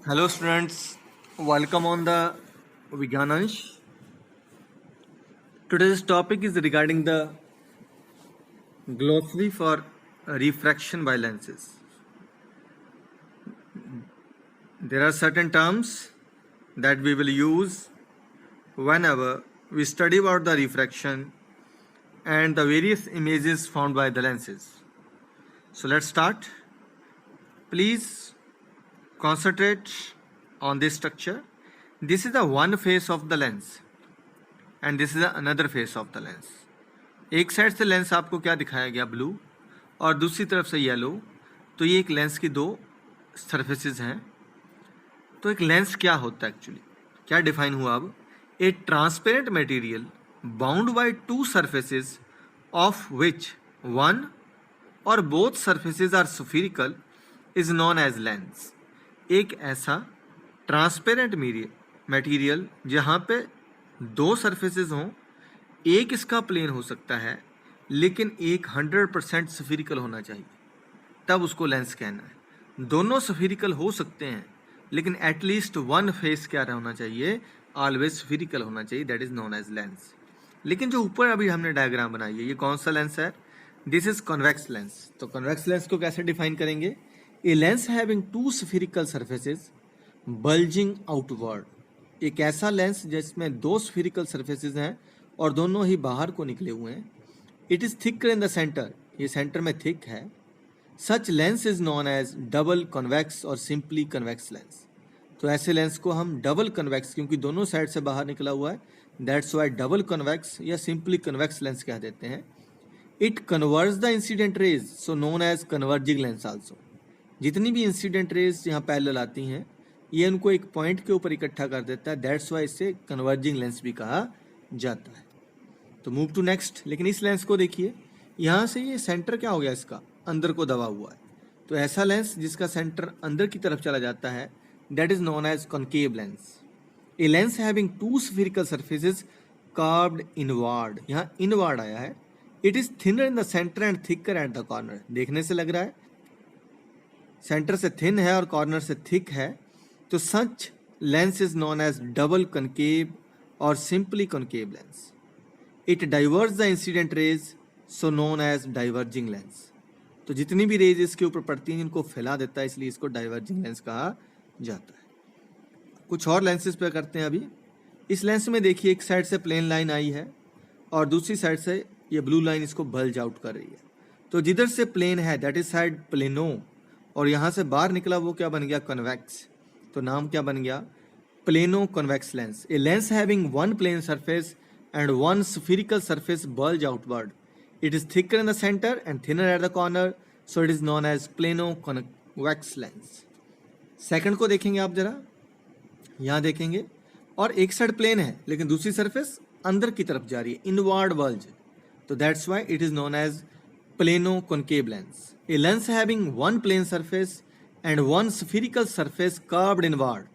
Hello students, welcome on the Vigyanansh. Today's topic is regarding the glossary for refraction by lenses. There are certain terms that we will use whenever we study about the refraction and the various images found by the lenses. So let's start. Please concentrate on this structure. This is the one face of the lens and this is the another face of the lens. एक side से lens आपको क्या दिखाया गया, blue, और दूसरी तरफ से येलो. तो ये एक लेंस की दो सरफेसेस हैं. तो एक लेंस क्या होता है एक्चुअली, क्या डिफाइन हुआ अब? A transparent material bound by two surfaces of which one or both surfaces are spherical is known as lens. एक ऐसा ट्रांसपेरेंट मटेरियल जहाँ पे दो सरफेसेस हों, एक इसका प्लेन हो सकता है लेकिन एक 100% स्फीरिकल होना चाहिए, तब उसको लेंस कहना है. दोनों स्फीरिकल हो सकते हैं लेकिन एटलीस्ट वन फेस क्या होना चाहिए, ऑलवेज स्फीरिकल होना चाहिए, that is known as lens. लेकिन जो ऊपर अभी हमने डायग्राम बनाई है, ये कौन सा लेंस है? This is convex lens. तो कॉन्वेक्स लेंस को कैसे डिफाइन करेंगे? A lens having two spherical surfaces bulging outward. एक ऐसा लेंस जिसमें दो स्फीरिकल सरफेसेस हैं और दोनों ही बाहर को निकले हुए हैं. It is thicker in the centre, ये सेंटर में थिक है. Such lens is known as double convex or simply convex lens. तो ऐसे लेंस को हम डबल कन्वेक्स, क्योंकि दोनों साइड से बाहर निकला हुआ है, दैट्स वाई डबल कन्वेक्स या सिंपली कन्वेक्स लेंस कह देते हैं. It converts the incident rays, so known as converging lens also. जितनी भी इंसिडेंट रेज यहाँ पैरेलल आती हैं, ये उनको एक पॉइंट के ऊपर इकट्ठा कर देता है, दैट्स वाई इसे कन्वर्जिंग लेंस भी कहा जाता है. तो मूव टू नेक्स्ट. लेकिन इस लेंस को देखिए, यहाँ से ये सेंटर क्या हो गया, इसका अंदर को दबा हुआ है. तो ऐसा लेंस जिसका सेंटर अंदर की तरफ चला जाता है, that is known as concave lens. A lens having two spherical surfaces curved inward, यहाँ इनवर्ड आया है. It is thinner in the centre and thicker at the corner. देखने से लग रहा है सेंटर से थिन है और कॉर्नर से थिक है. तो such lens is known as double concave or simply concave lens. It diverse the incident rays, so known as diverging lens. तो जितनी भी रेज इसके ऊपर पड़ती हैं इनको फैला देता है, इसलिए इसको डाइवर्जिंग लेंस कहा जाता है. कुछ और लेंसेज पे करते हैं अभी. इस लेंस में देखिए, एक साइड से प्लेन लाइन आई है और दूसरी साइड से ये ब्लू लाइन इसको बल्ज आउट कर रही है. तो जिधर से प्लेन है दैट इज साइड प्लेनो, और यहाँ से बाहर निकला वो क्या बन गया, कन्वेक्स. तो नाम क्या बन गया, plano convex lens. A lens having one plane surface and one spherical surface bulge outward. It is thicker in the center and thinner at the corner, so it is known as plano convex lens. Second को देखेंगे आप जरा, यहाँ देखेंगे, और एक side plane है लेकिन दूसरी सरफेस अंदर की तरफ जा रही है, इनवर्ड बल्ज. तो that's why it is known as plano concave lens. A lens having one plane surface and one spherical surface curved inward.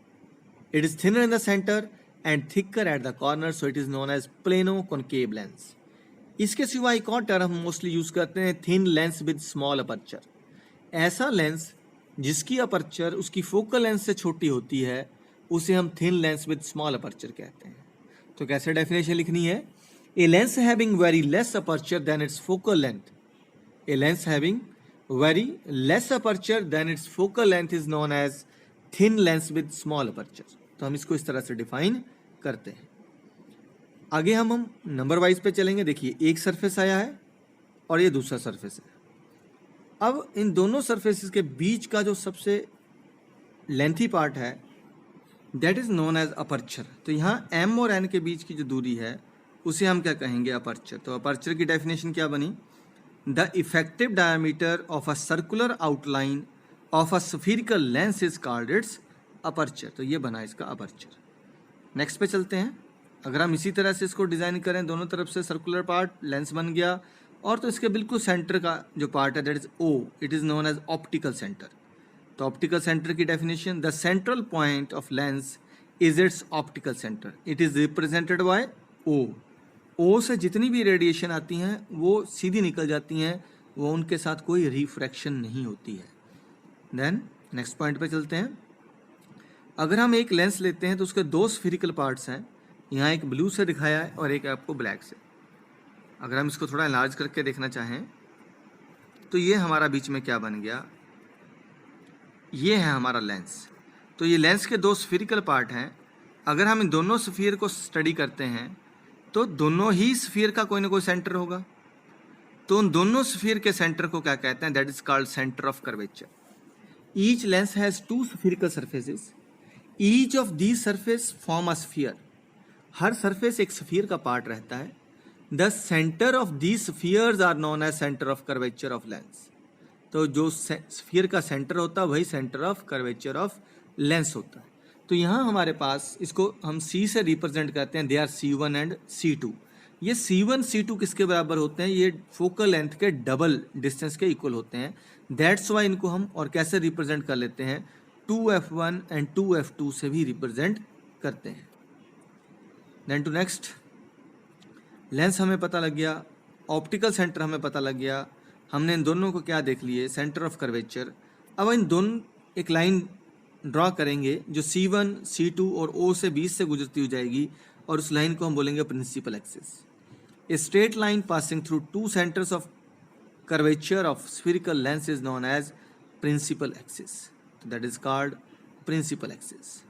It is thinner in the centre and thicker at the corner, so it is known as plano concave lens. इसके सिवा एक और term हम mostly use करते हैं, thin lens with small aperture. ऐसा lens जिसकी aperture उसकी फोकल लेंस से छोटी होती है, उसे हम thin lens with small aperture कहते हैं. तो कैसे डेफिनेशन लिखनी है? A lens having very less aperture than its focal length. A lens having very less aperture than its focal length is known as thin lens with small aperture. तो हम इसको इस तरह से डिफाइन करते हैं. आगे हम नंबर वाइज पे चलेंगे. देखिए, एक सरफेस आया है और ये दूसरा सरफेस है. अब इन दोनों सरफेसेस के बीच का जो सबसे लेंथी पार्ट है that is known as aperture. तो यहाँ एम और एन के बीच की जो दूरी है उसे हम क्या कहेंगे, अपर्चर. तो अपर्चर की डेफिनेशन क्या बनी, the effective diameter of a circular outline of a spherical lens is called its aperture. तो ये बना इसका अपर्चर. नेक्स्ट पे चलते हैं. अगर हम इसी तरह से इसको डिज़ाइन करें, दोनों तरफ से सर्कुलर पार्ट लेंस बन गया, और तो इसके बिल्कुल सेंटर का जो पार्ट है that is O, it is known as optical centre. तो ऑप्टिकल सेंटर की definition, the central point of lens is its optical centre. It is represented by O. O से जितनी भी रेडिएशन आती हैं वो सीधी निकल जाती हैं, वो उनके साथ कोई रिफ्रैक्शन नहीं होती है. देन नेक्स्ट पॉइंट पे चलते हैं. अगर हम एक लेंस लेते हैं तो उसके दो स्फीरिकल पार्ट्स हैं, यहाँ एक ब्लू से दिखाया है और एक आपको ब्लैक से। अगर हम इसको थोड़ा एनलार्ज करके देखना चाहें तो ये हमारा बीच में क्या बन गया, ये है हमारा लेंस। तो ये लेंस के दो स्फीरिकल पार्ट हैं। अगर हम इन दोनों स्फीयर को स्टडी करते हैं तो दोनों ही स्फीयर का कोई ना कोई सेंटर होगा। तो उन दोनों स्फीयर के सेंटर को क्या कहते हैं, that is called centre of curvature. Each lens has two spherical surfaces, each of these surface form a sphere. हर सरफेस एक स्फीयर का पार्ट रहता है। The centre of these spheres are known as centre of curvature of lens. तो जो sphere का centre होता है वही centre of curvature of lens होता है। तो यहाँ हमारे पास इसको हम C से रिप्रेजेंट करते हैं, they are C1 and C2। ये C1 C2 किसके बराबर होते हैं, ये फोकल लेंथ के डबल डिस्टेंस के इक्वल होते हैं। दैट्स वाई इनको हम और कैसे रिप्रेजेंट कर लेते हैं, 2f1 एंड 2f2 से भी रिप्रेजेंट करते हैं। देन टू नेक्स्ट, लेंस हमें पता लग गया, ऑप्टिकल सेंटर हमें पता लग गया, हमने इन दोनों को क्या देख लिए, सेंटर ऑफ कर्वेचर। अब इन दोनों एक लाइन ड्रॉ करेंगे जो C1 C2 और O से बीच से गुजरती हुई जाएगी और उस लाइन को हम बोलेंगे principal axis. A straight line passing through two centres of curvature of spherical lens is known as principal axis, that is called principal axis.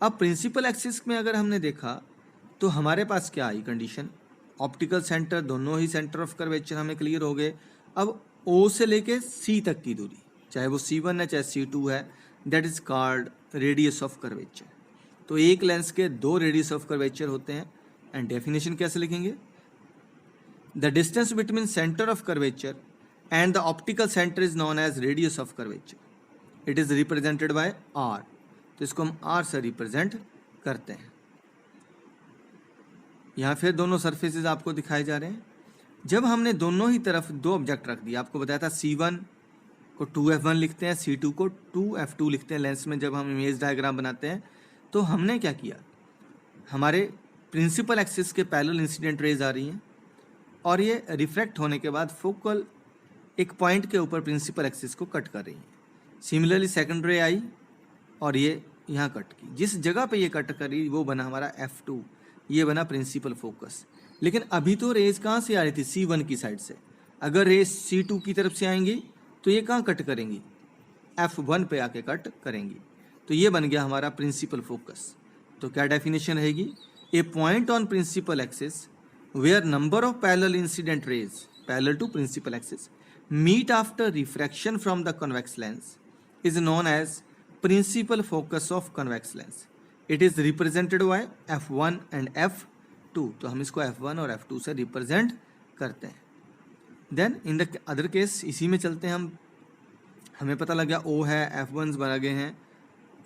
अब प्रिंसिपल एक्सिस में अगर हमने देखा तो हमारे पास क्या आई कंडीशन, ऑप्टिकल सेंटर दोनों ही सेंटर ऑफ कर्वेचर हमें क्लियर हो गए। अब O से लेके C तक की दूरी, चाहे वो C1 है चाहे C2 है, that is called radius of curvature. तो एक लेंस के दो रेडियस ऑफ कर्वेचर होते हैं एंड डेफिनेशन कैसे लिखेंगे, the distance between centre of curvature and the optical centre is known as radius of curvature, it is represented by R। तो इसको हम R से रिप्रेजेंट करते हैं। यहाँ फिर दोनों सरफेसेस आपको दिखाए जा रहे हैं। जब हमने दोनों ही तरफ दो ऑब्जेक्ट रख दिया, आपको बताया था C1 को 2f1 लिखते हैं, C2 को 2f2 लिखते हैं लेंस में जब हम इमेज डायग्राम बनाते हैं। तो हमने क्या किया, हमारे प्रिंसिपल एक्सिस के पैरेलल इंसिडेंट रेज आ रही हैं और ये रिफ्रैक्ट होने के बाद फोकल एक पॉइंट के ऊपर प्रिंसिपल एक्सिस को कट कर रही हैं। सिमिलरली सेकंड रे आई और ये यहाँ कट की, जिस जगह पे ये कट करी वो बना हमारा F2, ये बना प्रिंसिपल फोकस। लेकिन अभी तो रेज कहाँ से आ रही थी, C1 की साइड से। अगर रेज C2 की तरफ से आएंगी तो ये कहाँ कट करेंगी, F1 पे आके कट करेंगी। तो ये बन गया हमारा प्रिंसिपल फोकस। तो क्या डेफिनेशन रहेगी, a point on principal axis where number of parallel incident rays parallel to principal axis meet after refraction from the convex lens is known as principal focus of convex lens. It is represented by F1 and F2। तो हम इसको F1 और F2 से represent करते हैं। Then in the other case इसी में चलते हैं हम, हमें पता लग गया O है, F1 बना गए हैं।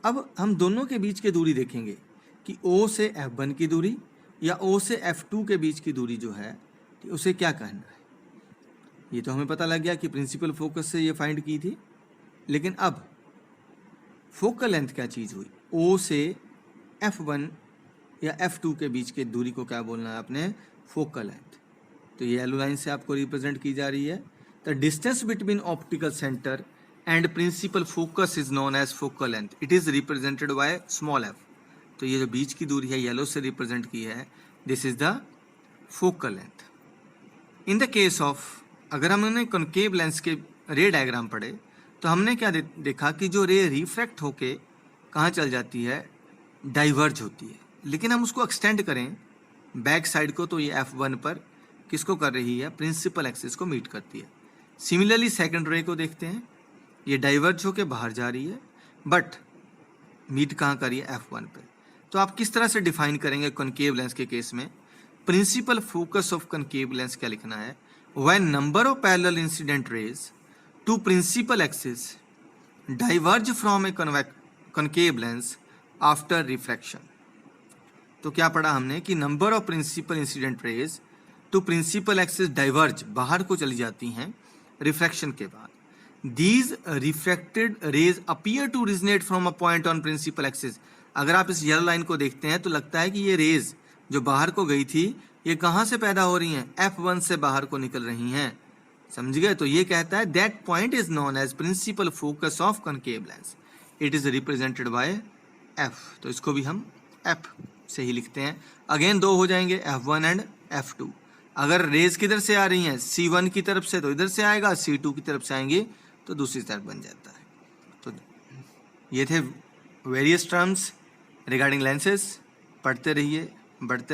अब हम दोनों के बीच की दूरी देखेंगे कि O से F1 की दूरी या O से F2 के बीच की दूरी जो है उसे क्या कहना है। ये तो हमें पता लग गया कि प्रिंसिपल फोकस से ये फाइंड की थी। लेकिन अब फोकल लेंथ क्या चीज़ हुई, O से F1 या F2 के बीच की दूरी को क्या बोलना है आपने, फोकल लेंथ। तो ये येलो लाइन से आपको रिप्रेजेंट की जा रही है। The distance between optical centre and principal focus is known as focal length, it is represented by small f। तो ये जो बीच की दूरी है येलो से रिप्रेजेंट की है, this is the focal length. In the case of, अगर हमने कॉनकेव लेंस के रे डायग्राम पढ़े तो हमने क्या देखा कि जो रे रिफ्रैक्ट होके कहाँ चल जाती है, डाइवर्ज होती है। लेकिन हम उसको एक्सटेंड करें बैक साइड को तो ये F1 पर किसको कर रही है, प्रिंसिपल एक्सिस को मीट करती है। सिमिलरली सेकंड रे को देखते हैं, ये डाइवर्ज होके बाहर जा रही है बट मीट कहाँ कर रही है, F1 पे। तो आप किस तरह से डिफाइन करेंगे कॉनकेव लेंस के केस में, principal focus of concave lens क्या लिखना है, when number of parallel incident rays to principal axis diverge from a concave lens after refraction. तो क्या पढ़ा हमने कि number of principal incident rays to principal axis diverge, बाहर को चली जाती हैं रिफ्रैक्शन के बाद। These refracted rays appear to originate from a point on principal axis. अगर आप इस येलो लाइन को देखते हैं तो लगता है कि ये रेज जो बाहर को गई थी ये कहाँ से पैदा हो रही हैं, F1 से बाहर को निकल रही हैं। समझ गए। तो ये कहता है that point is known as principal focus of concave lens, it is represented by F, तो इसको भी हम एफ से ही लिखते हैं। अगेन दो हो जाएंगे, F1 एंड F2। अगर रेज किधर से आ रही हैं, C1 की तरफ से, तो इधर से आएगा, C2 की तरफ से आएंगी तो दूसरी तरफ बन जाता है। तो ये थे वेरियस टर्म्स रिगार्डिंग लेंसेज। पढ़ते रहिए, बढ़ते रहिए।